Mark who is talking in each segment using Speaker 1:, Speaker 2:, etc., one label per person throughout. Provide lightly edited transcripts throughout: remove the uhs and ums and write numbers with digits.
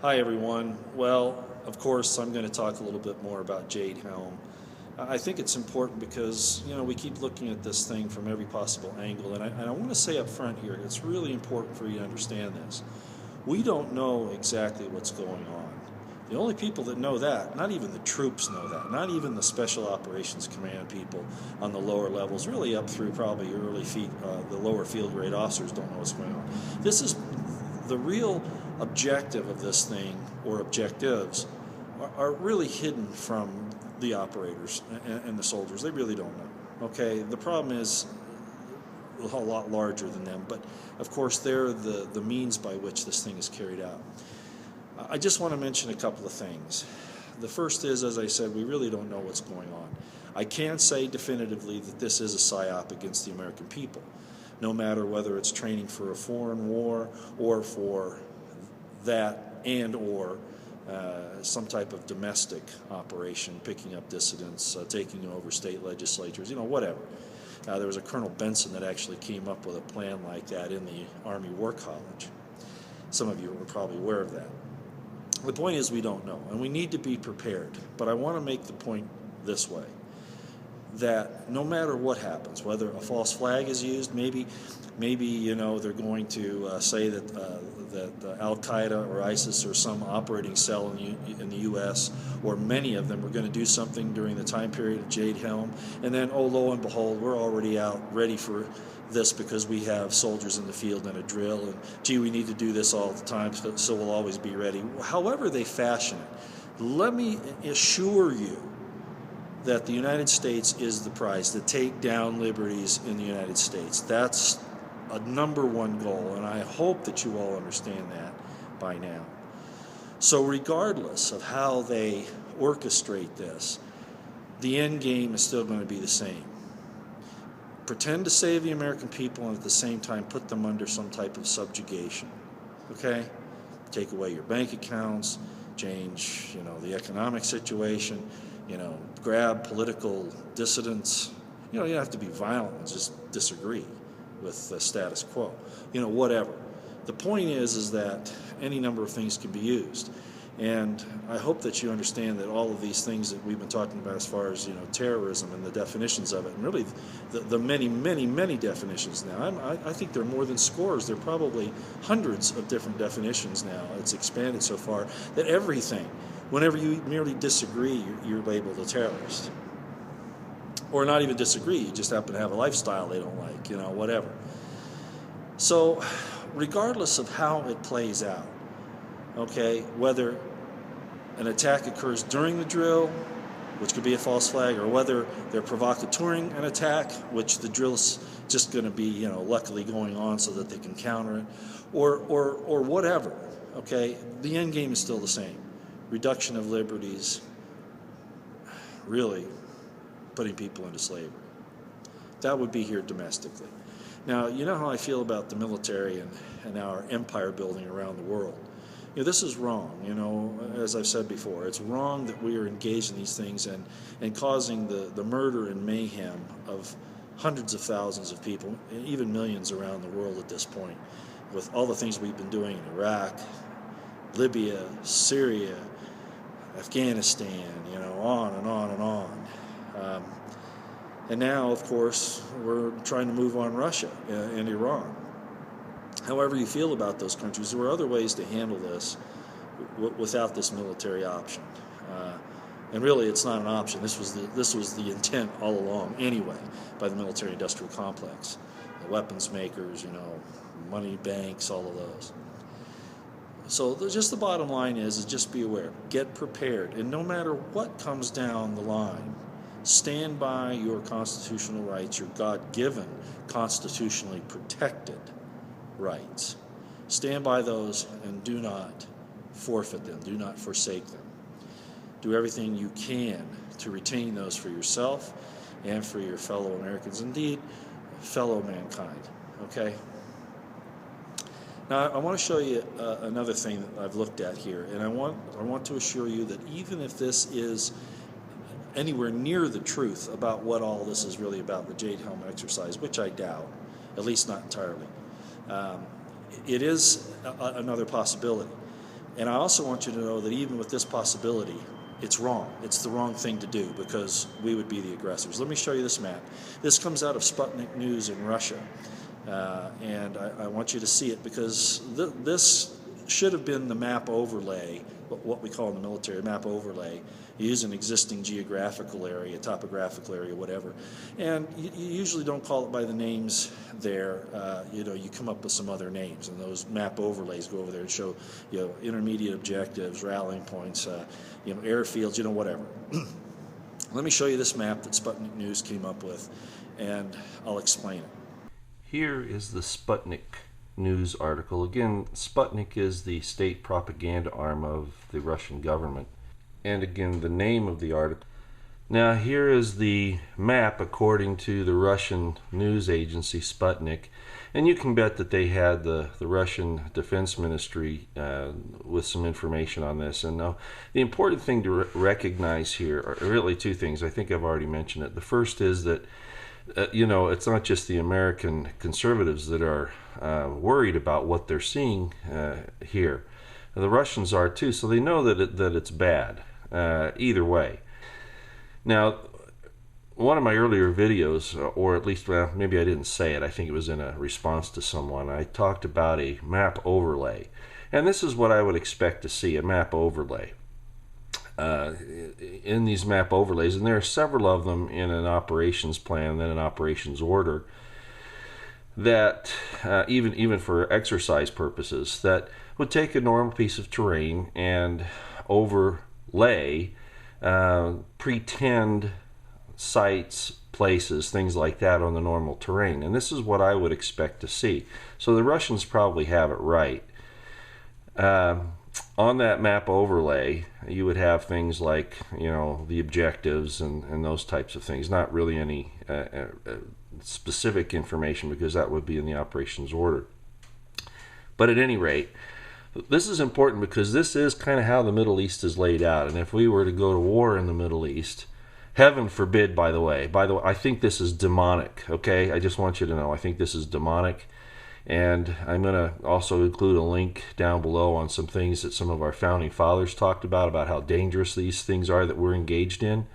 Speaker 1: Hi everyone. Well, of course, I'm going to talk a little bit more about Jade Helm. I think it's important because, we keep looking at this thing from every possible angle, and I want to say up front here, it's really important for you to understand this. We don't know exactly what's going on. The only people that know that, not even the troops know that, not even the Special Operations Command people on the lower levels, really up through probably the lower field grade officers don't know what's going on. This is the real objective of this thing, or objectives, are really hidden from the operators and the soldiers. They really don't know. Okay, the problem is a lot larger than them, but of course they're the means by which this thing is carried out. I just want to mention a couple of things. The first is, as I said, we really don't know what's going on. I can't say definitively that this is a psyop against the American people, no matter whether it's training for a foreign war or for that or some type of domestic operation, picking up dissidents, taking over state legislatures, whatever. There was a Colonel Benson that actually came up with a plan like that in the Army War College. Some of you are probably aware of that. The point is, we don't know, and we need to be prepared. But I want to make the point this way, that no matter what happens, whether a false flag is used, maybe they're going to say that Al-Qaeda or ISIS or some operating cell in the U.S. or many of them are going to do something during the time period of Jade Helm, and then, oh, lo and behold, we're already out ready for this because we have soldiers in the field and a drill, and gee, we need to do this all the time, so we'll always be ready. However they fashion it, let me assure you that the United States is the prize, to take down liberties in the United States. That's a #1 goal, and I hope that you all understand that by now. So regardless of how they orchestrate this, the end game is still going to be the same. Pretend to save the American people and at the same time put them under some type of subjugation. Okay? Take away your bank accounts, change, the economic situation, grab political dissidents. You don't have to be violent and just disagree with the status quo. Whatever. The point is that any number of things can be used. And I hope that you understand that all of these things that we've been talking about as far as, terrorism and the definitions of it, and really the many, many, many definitions now. I think there are more than scores. There are probably hundreds of different definitions now. It's expanded so far that everything, whenever you merely disagree, you're labeled a terrorist. Or not even disagree, you just happen to have a lifestyle they don't like, whatever. So regardless of how it plays out, okay, whether an attack occurs during the drill, which could be a false flag, or whether they're provocateuring an attack, which the drill's just going to be, luckily going on so that they can counter it, or whatever, okay, the end game is still the same. Reduction of liberties, really putting people into slavery. That would be here domestically. Now, you know how I feel about the military and our empire building around the world. This is wrong, as I've said before. It's wrong that we are engaged in these things and causing the murder and mayhem of hundreds of thousands of people, and even millions around the world at this point, with all the things we've been doing in Iraq, Libya, Syria, Afghanistan, on and on and on. And now, of course, we're trying to move on Russia and Iran. However you feel about those countries, there are other ways to handle this without this military option. And really, it's not an option. This was the intent all along, anyway, by the military-industrial complex, the weapons makers, money banks, all of those. So just the bottom line is just be aware, get prepared, and no matter what comes down the line, stand by your constitutional rights, your God-given, constitutionally protected rights. Stand by those and do not forfeit them, do not forsake them. Do everything you can to retain those for yourself and for your fellow Americans, indeed, fellow mankind. Okay? Now, I want to show you another thing that I've looked at here, and I want to assure you that even if this is anywhere near the truth about what all this is really about, the Jade Helm exercise, which I doubt, at least not entirely, it is another possibility. And I also want you to know that even with this possibility, it's wrong. It's the wrong thing to do because we would be the aggressors. Let me show you this map. This comes out of Sputnik News in Russia. And I want you to see it because this should have been the map overlay, what we call in the military map overlay. You use an existing geographical area, topographical area, whatever. And you usually don't call it by the names there. You come up with some other names, and those map overlays go over there and show, intermediate objectives, rallying points, airfields, whatever. Let me show you this map that Sputnik News came up with, and I'll explain it.
Speaker 2: Here is the Sputnik News article. Again, Sputnik is the state propaganda arm of the Russian government. And again, the name of the article. Now here is the map according to the Russian news agency Sputnik. And you can bet that they had the Russian Defense Ministry with some information on this. And now the important thing to recognize here are really two things. I think I've already mentioned it. The first is that it's not just the American conservatives that are worried about what they're seeing here. The Russians are too, so they know that it's bad either way. Now, one of my earlier videos, or at least, well, maybe I didn't say it, I think it was in a response to someone, I talked about a map overlay. And this is what I would expect to see, a map overlay. In these map overlays, and there are several of them in an operations plan, then an operations order, that even for exercise purposes, that would take a normal piece of terrain and overlay pretend sites, places, things like that on the normal terrain. And this is what I would expect to see. So the Russians probably have it right. On that map overlay, you would have things like, the objectives and those types of things. Not really any specific information because that would be in the operations order. But at any rate, this is important because this is kind of how the Middle East is laid out. And if we were to go to war in the Middle East, heaven forbid, by the way, I think this is demonic, okay? I just want you to know, I think this is demonic. And I'm going to also include a link down below on some things that some of our founding fathers talked about how dangerous these things are that we're engaged in.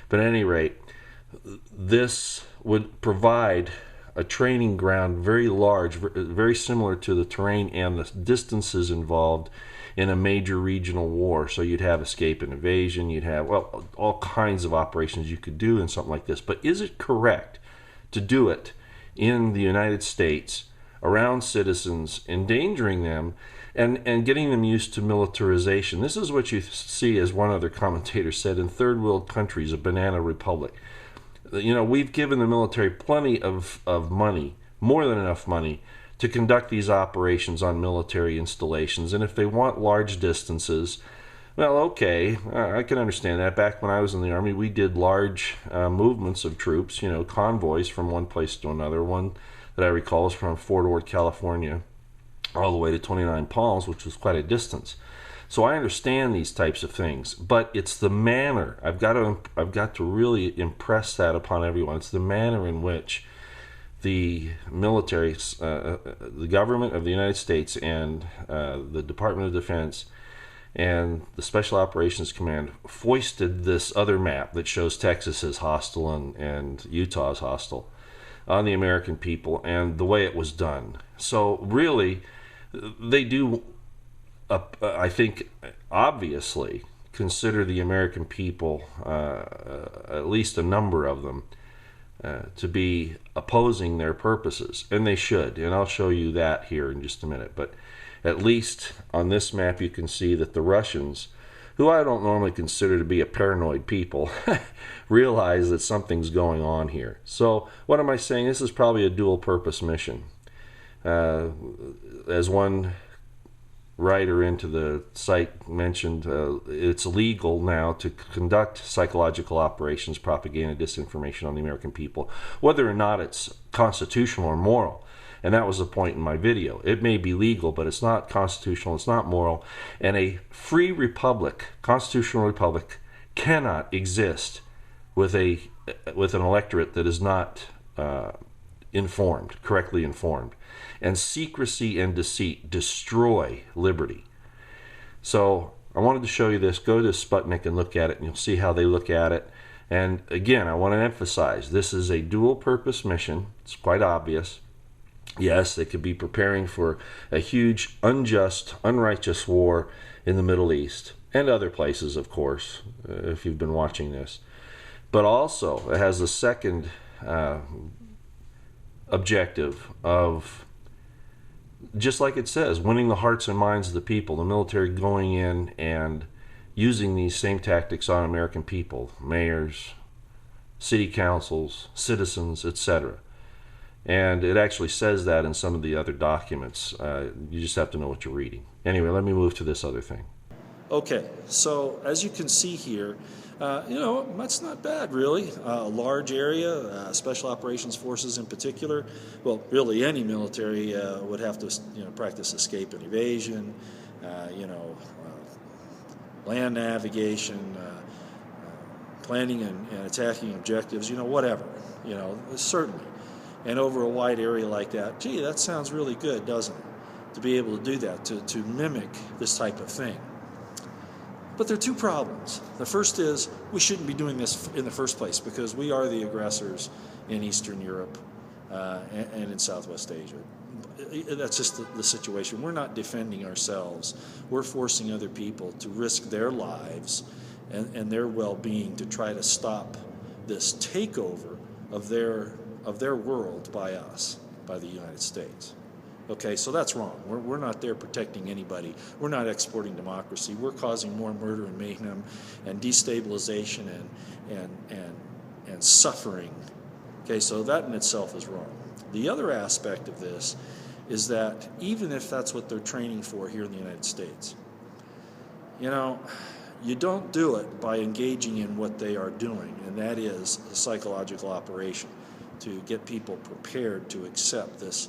Speaker 2: But at any rate, this would provide a training ground very large, very similar to the terrain and the distances involved in a major regional war. So you'd have escape and evasion, you'd have, all kinds of operations you could do in something like this. But is it correct to do it in the United States around citizens, endangering them, and getting them used to militarization? This is what you see, as one other commentator said, in third world countries, a banana republic. We've given the military plenty of money, more than enough money, to conduct these operations on military installations. And if they want large distances, well, okay, I can understand that. Back when I was in the Army, we did large movements of troops, convoys from one place to another. One that I recall is from Fort Ord, California, all the way to 29 Palms, which was quite a distance. So I understand these types of things, but it's the manner. I've got to really impress that upon everyone. It's the manner in which the military, the government of the United States, and the Department of Defense and the Special Operations Command foisted this other map that shows Texas as hostile and Utah as hostile on the American people, and the way it was done. So really, they do, I think, obviously consider the American people, at least a number of them, to be opposing their purposes, and they should, and I'll show you that here in just a minute. But at least on this map you can see that the Russians, who I don't normally consider to be a paranoid people, realize that something's going on here. So what am I saying? This is probably a dual purpose mission. As one writer into the site mentioned, it's illegal now to conduct psychological operations, propaganda, disinformation on the American people, whether or not it's constitutional or moral. And that was the point in my video. It may be legal, but it's not constitutional, it's not moral. And a free republic, constitutional republic, cannot exist with an electorate that is not correctly informed. And secrecy and deceit destroy liberty. So I wanted to show you this. Go to Sputnik and look at it, and you'll see how they look at it. And again, I want to emphasize, this is a dual-purpose mission. It's quite obvious. Yes, they could be preparing for a huge, unjust, unrighteous war in the Middle East, and other places, of course, if you've been watching this. But also, it has a second objective of, just like it says, winning the hearts and minds of the people. The military going in and using these same tactics on American people, mayors, city councils, citizens, etc. And it actually says that in some of the other documents. You just have to know what you're reading. Anyway, let me move to this other thing.
Speaker 1: Okay, so as you can see here, that's not bad, really. A large area, Special Operations Forces in particular. Well, really any military would have to, practice escape and evasion, land navigation, planning and attacking objectives, whatever, certainly. And over a wide area like that, gee, that sounds really good, doesn't it? To be able to do that, to mimic this type of thing. But there are two problems. The first is we shouldn't be doing this in the first place because we are the aggressors in Eastern Europe and in Southwest Asia. That's just the situation. We're not defending ourselves. We're forcing other people to risk their lives and their well-being to try to stop this takeover of their world by us, by the United States. Okay, so that's wrong. We're not there protecting anybody. We're not exporting democracy. We're causing more murder and mayhem and destabilization and suffering. Okay, so that in itself is wrong. The other aspect of this is that even if that's what they're training for here in the United States, you don't do it by engaging in what they are doing, and that is a psychological operation to get people prepared to accept this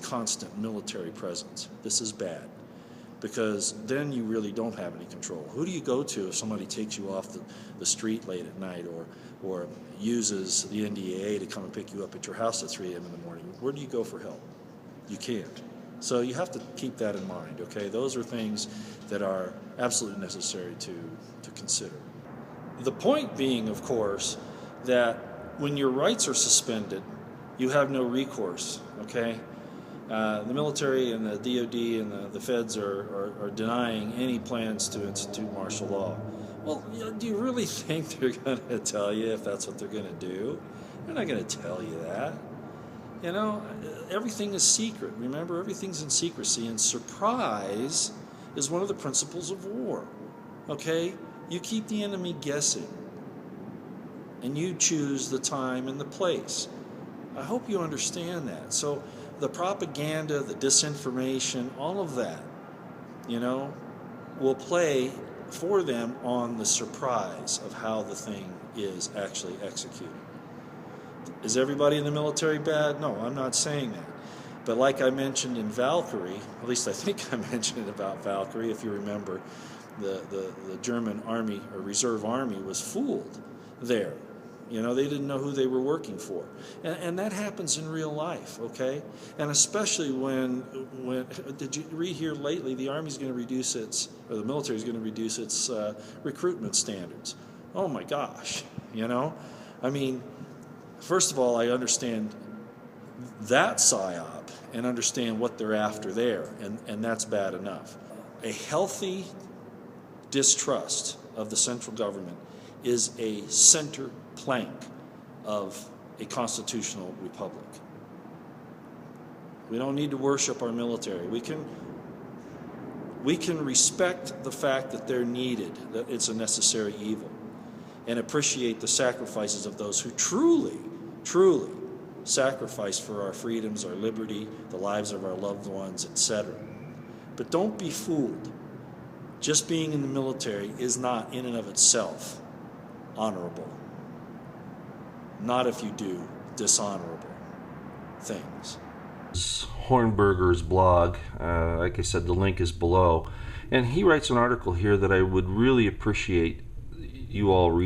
Speaker 1: constant military presence. This is bad, because then you really don't have any control. Who do you go to if somebody takes you off the street late at night or uses the NDAA to come and pick you up at your house at 3 a.m. in the morning? Where do you go for help? You can't. So you have to keep that in mind, okay? Those are things that are absolutely necessary to consider. The point being, of course, that when your rights are suspended, you have no recourse, okay? The military and the DOD and the feds are denying any plans to institute martial law. Well, do you really think they're going to tell you if that's what they're going to do? They're not going to tell you that. Everything is secret. Remember, everything's in secrecy, and surprise is one of the principles of war, okay? You keep the enemy guessing, and you choose the time and the place. I hope you understand that. So the propaganda, the disinformation, all of that, will play for them on the surprise of how the thing is actually executed. Is everybody in the military bad? No, I'm not saying that. But like I mentioned in Valkyrie, at least I think I mentioned it about Valkyrie, if you remember, the German army or reserve army was fooled there. They didn't know who they were working for. And that happens in real life, okay? And especially when did you read here lately, the Army's going to reduce the military's going to reduce its recruitment standards. Oh my gosh, I mean, first of all, I understand that PSYOP and understand what they're after there, and that's bad enough. A healthy distrust of the central government is a center plank of a constitutional republic. We don't need to worship our military. We can respect the fact that they're needed, that it's a necessary evil, and appreciate the sacrifices of those who truly sacrifice for our freedoms, our liberty, the lives of our loved ones, etc. But don't be fooled. Just being in the military is not in and of itself honorable. Not if you do dishonorable things.
Speaker 2: Hornberger's blog, like I said, the link is below, and he writes an article here that I would really appreciate you all reading.